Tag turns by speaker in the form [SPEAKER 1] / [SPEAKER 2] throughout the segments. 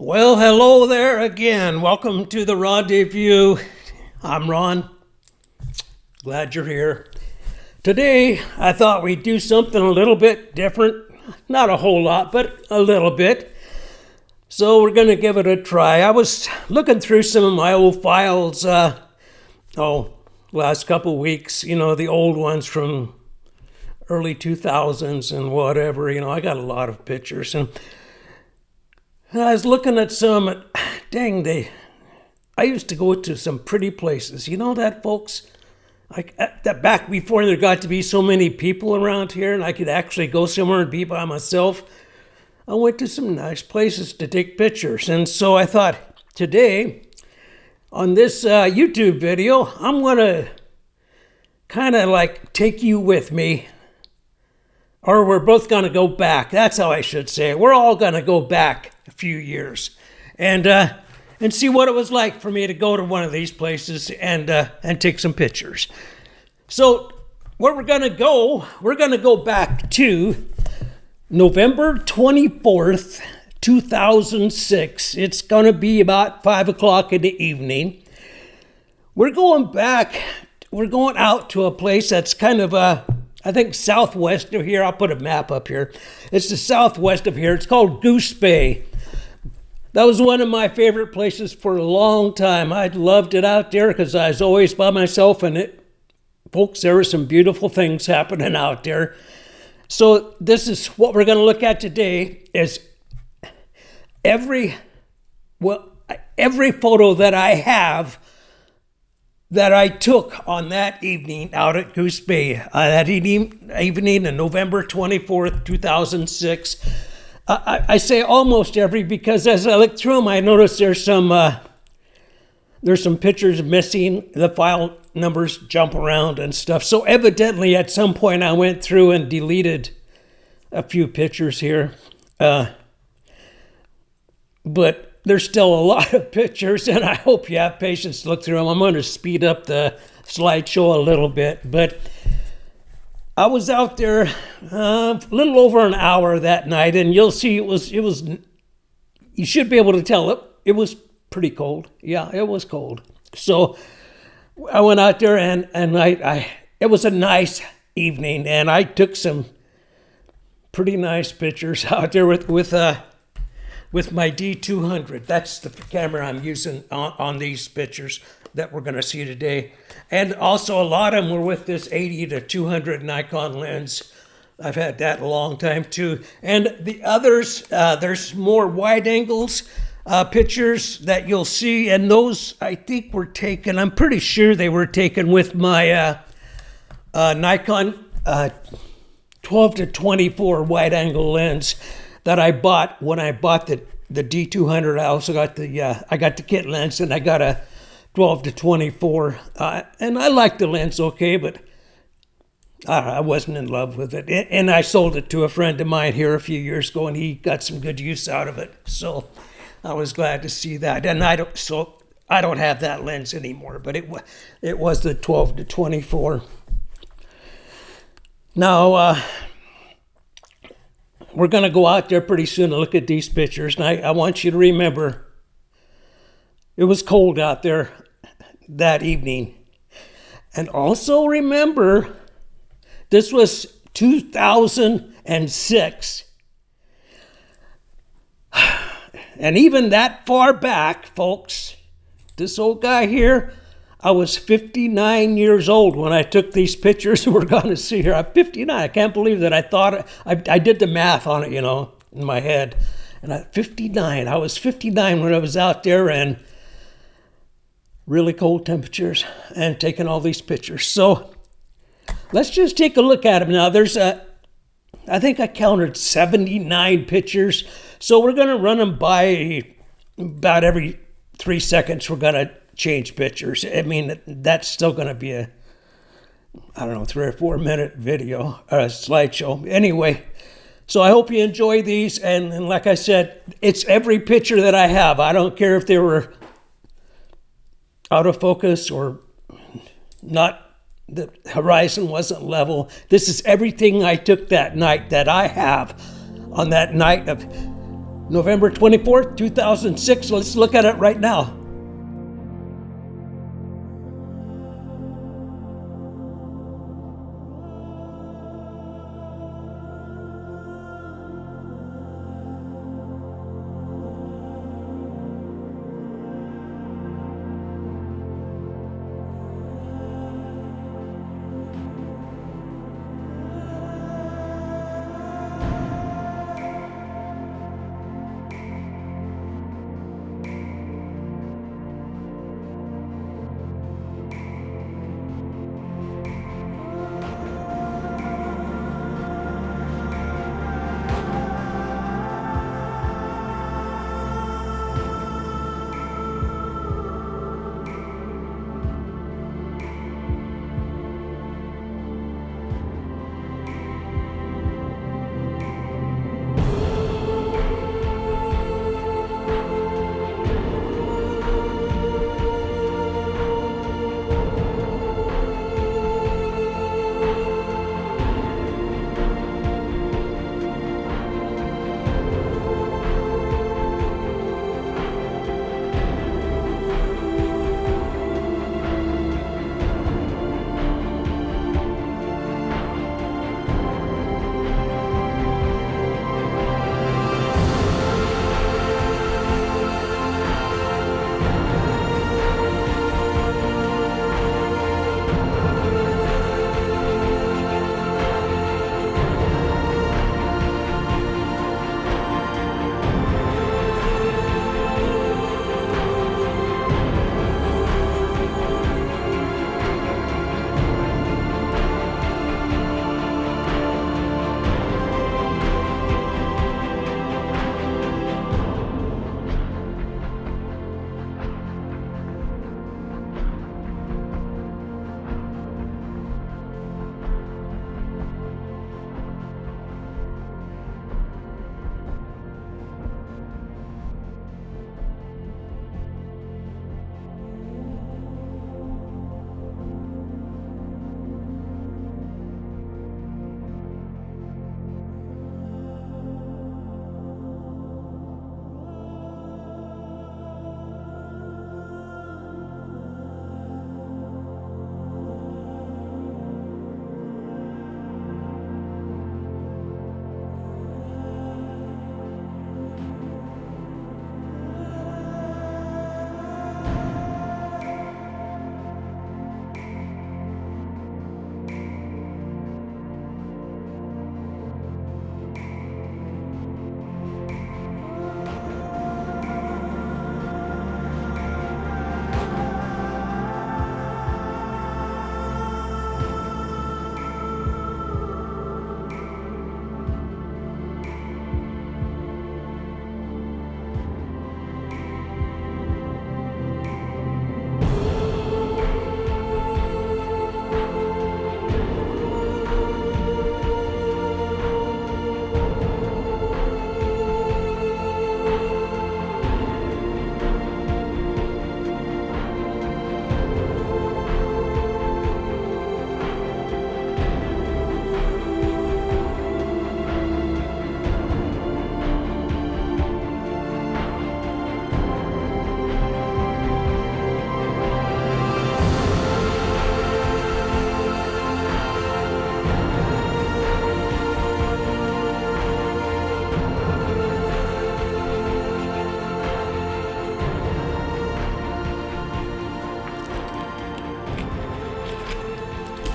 [SPEAKER 1] Well, hello there again. Welcome to the Rendezvous. I'm Ron. Glad you're here. Today, I thought we'd do something a little bit different. Not a whole lot, but a little bit. So we're going to give it a try. I was looking through some of my old files, last couple weeks, the old ones from early 2000s and whatever. I got a lot of pictures. And I was looking at some, I used to go to some pretty places. You know that, folks? That back before there got to be so many people around here and I could actually go somewhere and be by myself, I went to some nice places to take pictures. And so I thought, today, on this YouTube video, I'm going to kind of like take you with me. Or we're both going to go back. That's how I should say it. We're all going to go back a few years and see what it was like for me to go to one of these places and take some pictures. So where we're going to go back to November 24th, 2006. It's going to be about 5 o'clock in the evening. We're going out to a place that's kind of I think southwest of here. I'll put a map up here. It's the southwest of here. It's called Goose Bay. That was one of my favorite places for a long time. I loved it out there because I was always by myself, and folks, there were some beautiful things happening out there. So this is what we're going to look at today. Is every photo that I have that I took on that evening out at Goose Bay, that evening on November 24th, 2006. I say almost every because as I look through them, I noticed there's some pictures missing. The file numbers jump around and stuff. So evidently at some point I went through and deleted a few pictures here. But there's still a lot of pictures, and I hope you have patience to look through them. I'm going to speed up the slideshow a little bit, but I was out there a little over an hour that night, and you'll see it was. You should be able to tell it was pretty cold. Yeah, it was cold. So I went out there, and it was a nice evening, and I took some pretty nice pictures out there with my D200. That's the camera I'm using on these pictures that we're going to see today. And also a lot of them were with this 80 to 200 Nikon lens. I've had that a long time too. And the others, there's more wide angles pictures that you'll see. And those I think were taken, I'm pretty sure they were taken with my Nikon 12 to 24 wide angle lens that I bought when I bought the D200. I also got the kit lens, and I got a 12 to 24. And I liked the lens okay, but I wasn't in love with it. And I sold it to a friend of mine here a few years ago, and he got some good use out of it. So I was glad to see that. And I don't have that lens anymore, but it was the 12 to 24. Now, we're going to go out there pretty soon and look at these pictures. And I want you to remember, it was cold out there that evening. And also remember, this was 2006. And even that far back, folks, this old guy here, I was 59 years old when I took these pictures we're going to see here. I'm 59. I can't believe that I did the math on it, in my head. And I was 59 when I was out there, and really cold temperatures and taking all these pictures. So let's just take a look at them now. I think I counted 79 pictures. So we're going to run them by about every 3 seconds. We're going to change pictures. I mean, that's still going to be a 3 or 4 minute video or a slideshow. Anyway, so I hope you enjoy these. And like I said, it's every picture that I have. I don't care if they were out of focus or not, the horizon wasn't level. This is everything I took that night that I have on that night of November 24th, 2006. Let's look at it right now.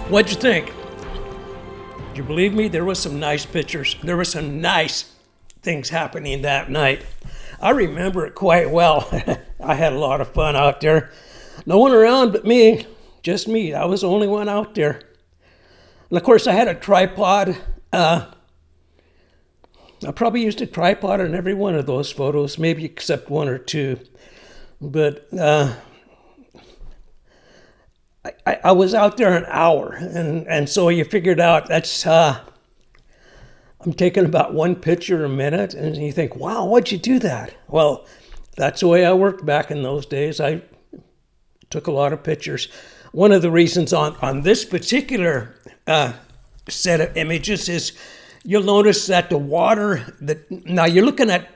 [SPEAKER 1] What'd you think? Do you believe me? There was some nice pictures. There were some nice things happening that night. I remember it quite well. I had a lot of fun out there. No one around but me, just me. I was the only one out there. And of course, I had a tripod. I probably used a tripod in every one of those photos, maybe except one or two. But I was out there an hour, and so you figured out that's I'm taking about one picture a minute, and you think, wow, why'd you do that? Well, that's the way I worked back in those days. I took a lot of pictures. One of the reasons on this particular set of images is you'll notice that the water, now you're looking at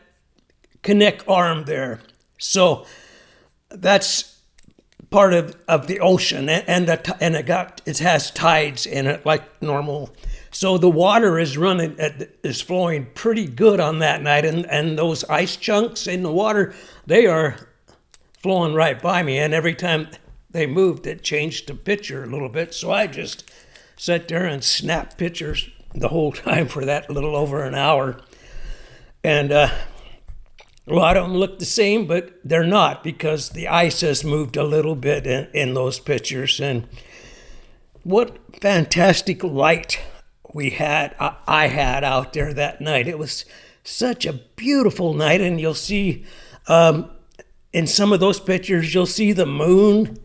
[SPEAKER 1] Knik Arm there. So that's part of the ocean, and it has tides in it like normal. So the water is flowing pretty good on that night, and those ice chunks in the water, they are flowing right by me, and every time they moved, it changed the picture a little bit. So I just sat there and snapped pictures the whole time for that little over an hour. And a lot of them look the same, but they're not, because the ice has moved a little bit in those pictures. And what fantastic light I had out there that night. It was such a beautiful night, and you'll see in some of those pictures, you'll see the moon,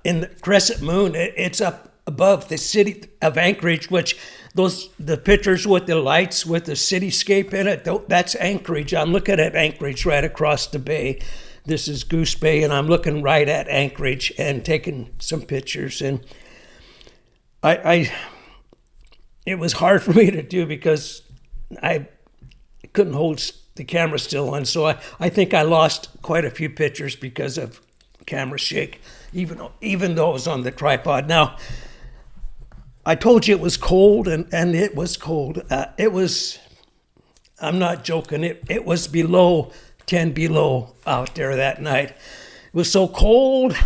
[SPEAKER 1] in the crescent moon. It's up above the city of Anchorage, which the pictures with the lights with the cityscape in it, that's Anchorage. I'm looking at Anchorage right across the bay. This is Goose Bay, and I'm looking right at Anchorage and taking some pictures. And it was hard for me to do because I couldn't hold the camera still, and so I think I lost quite a few pictures because of camera shake, even though it was on the tripod. Now, I told you it was cold, and it was cold. I'm not joking, it was below 10 below out there that night. It was so cold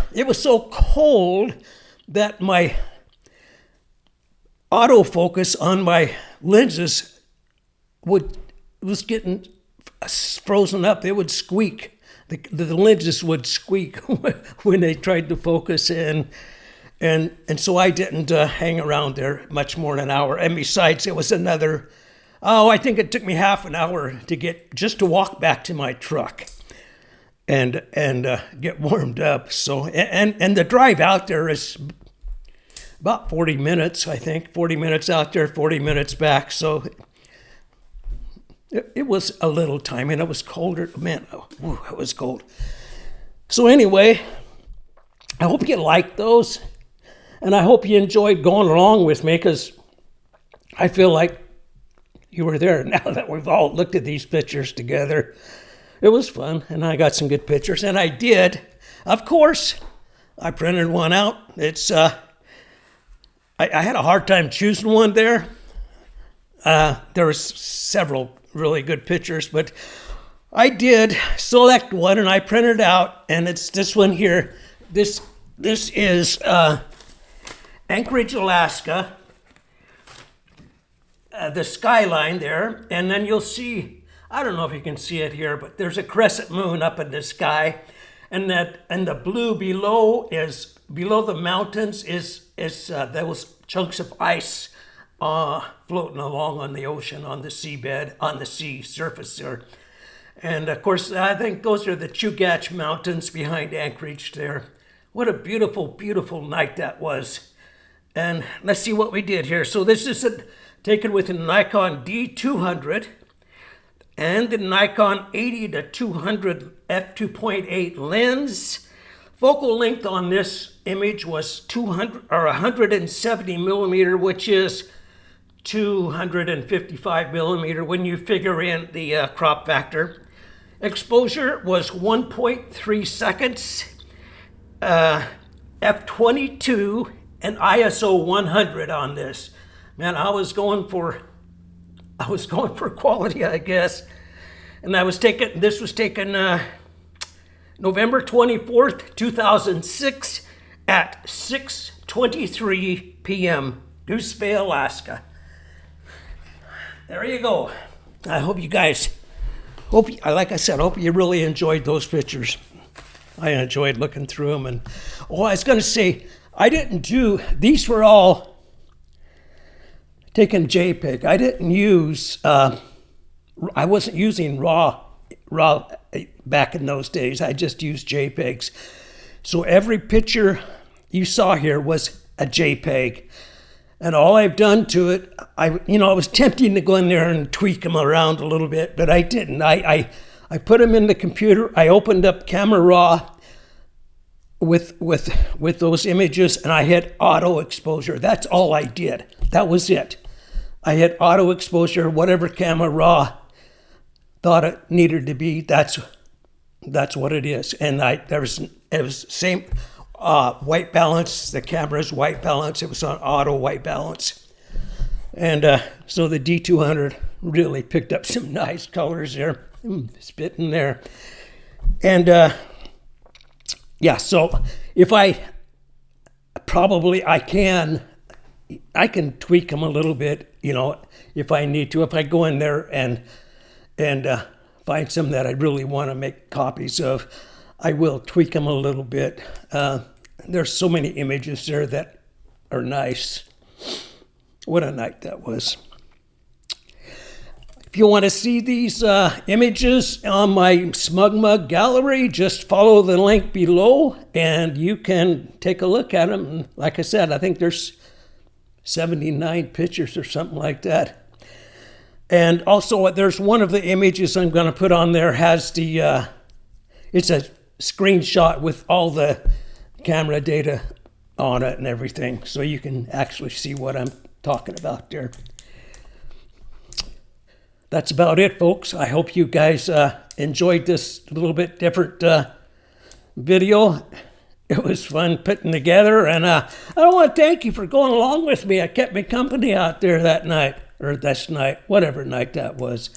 [SPEAKER 1] that my autofocus on my lenses was getting frozen up. It would squeak. The lenses would squeak when they tried to focus in. And so I didn't hang around there much more than an hour. And besides, it was I think it took me half an hour to walk back to my truck and get warmed up. So, and the drive out there is about 40 minutes, I think. 40 minutes out there, 40 minutes back. So it was a little time, and it was colder. Man, it was cold. So anyway, I hope you liked those, and I hope you enjoyed going along with me, because I feel like you were there now that we've all looked at these pictures together. It was fun, and I got some good pictures, and I did. Of course, I printed one out. It's I had a hard time choosing one there. There was several really good pictures, but I did select one, and I printed out, and it's this one here. This is Anchorage, Alaska, the skyline there, and then you'll see, I don't know if you can see it here, but there's a crescent moon up in the sky, and the blue below the mountains is those chunks of ice floating along on the ocean, on the seabed, on the sea surface there. And of course, I think those are the Chugach Mountains behind Anchorage there. What a beautiful, beautiful night that was. And let's see what we did here. So this is taken with a Nikon D200 and the Nikon 80-200 f2.8 lens. Focal length on this image was 170 millimeter, which is 255 millimeter when you figure in the crop factor. Exposure was 1.3 seconds, f22 and ISO 100 on this. Man, I was going for quality, I guess. And this was taken November 24th, 2006 at 6:23 p.m. Goose Bay, Alaska. There you go. I hope you guys, like I said, hope you really enjoyed those pictures. I enjoyed looking through them. And I was going to say, these were all taken JPEG. I didn't use, I wasn't using raw back in those days. I just used JPEGs. So every picture you saw here was a JPEG. And all I've done to it, I was tempting to go in there and tweak them around a little bit, but I didn't. I put them in the computer. I opened up Camera Raw with those images, and I hit auto exposure. That's all I did. That was it. I hit auto exposure, whatever Camera Raw thought it needed to be, that's what it is. And it was same white balance. The camera's white balance. It was on auto white balance. And so the D200 really picked up some nice colors there. Spitting there. And yeah, so if I can tweak them a little bit, you know, if I need to. If I go in there and find some that I really want to make copies of, I will tweak them a little bit. There's so many images there that are nice. What a night that was. If you want to see these images on my SmugMug gallery, just follow the link below and you can take a look at them. And like I said, I think there's 79 pictures or something like that. And also there's one of the images I'm going to put on there has the, it's a screenshot with all the camera data on it and everything. So you can actually see what I'm talking about there. That's about it, folks. I hope you guys enjoyed this little bit different video. It was fun putting together, and I want to thank you for going along with me. I kept me company out there that night, or this night, whatever night that was.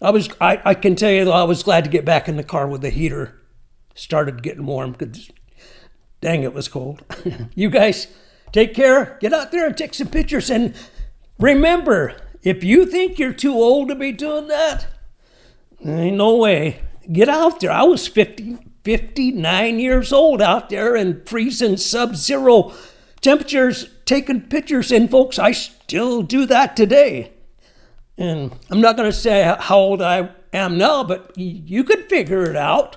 [SPEAKER 1] I can tell you, though, I was glad to get back in the car with the heater. Started getting warm, because dang, it was cold. You guys, take care. Get out there and take some pictures, and remember, if you think you're too old to be doing that, ain't no way. Get out there. I was 59 years old out there in freezing sub-zero temperatures taking pictures. And folks, I still do that today. And I'm not going to say how old I am now, but you could figure it out.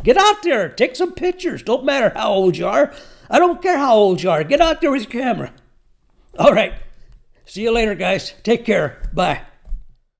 [SPEAKER 1] Get out there. Take some pictures. Don't matter how old you are. I don't care how old you are. Get out there with your camera. All right. See you later, guys. Take care. Bye.